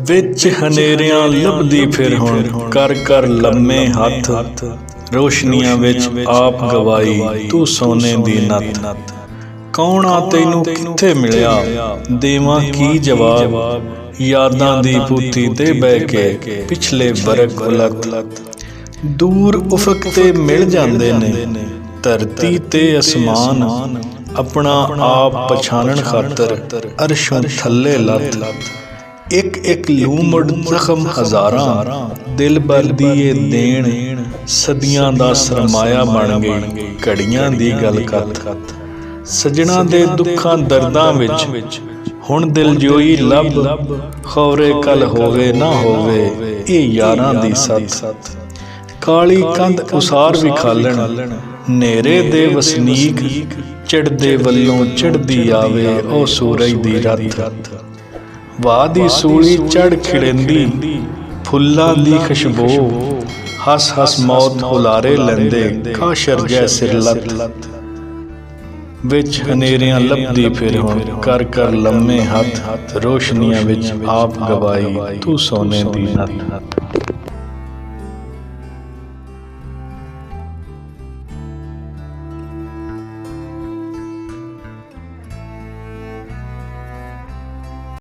विच हनेरियां लभदी फिर हुण कर कर लम्मे हथ रोशनियां विच आप गवाई तू सोने दी नत। कौन आ तैनू कित्थे मिलिया देवां की जवाब यादां दी पूथी ते बह के पिछले बरक उलट। दूर उफक ते मिल जांदे ने धरती ते असमान अपना आप पछाणन खातर अरशों थल्ले लत। एक एक लूमड़ जख्म हज़ारां दिल भर दिए देण सदियां दा सरमाया बन गई घड़ियां दी गल कत। सजना दे दुखां दर्दां विच हुण दिल जोई लब खौरे कल होवे ना होवे ए यारां दी सत। काली कंध उसार विखालण नेरे दे वसनीक चढ़दे वल्लों चढ़दी आवे ओ सूरज दी रत। वाह दी सूली चढ़ खिड़ेंदी फुल्लां दी खुशबू हस हस मौत हुलारे लैंदे काशर जै सिर लत। विच हनेरियां लभदी फिर हुण कर कर लम्मे हथ रोशनियां विच आप गवाई तू सोने दी नत।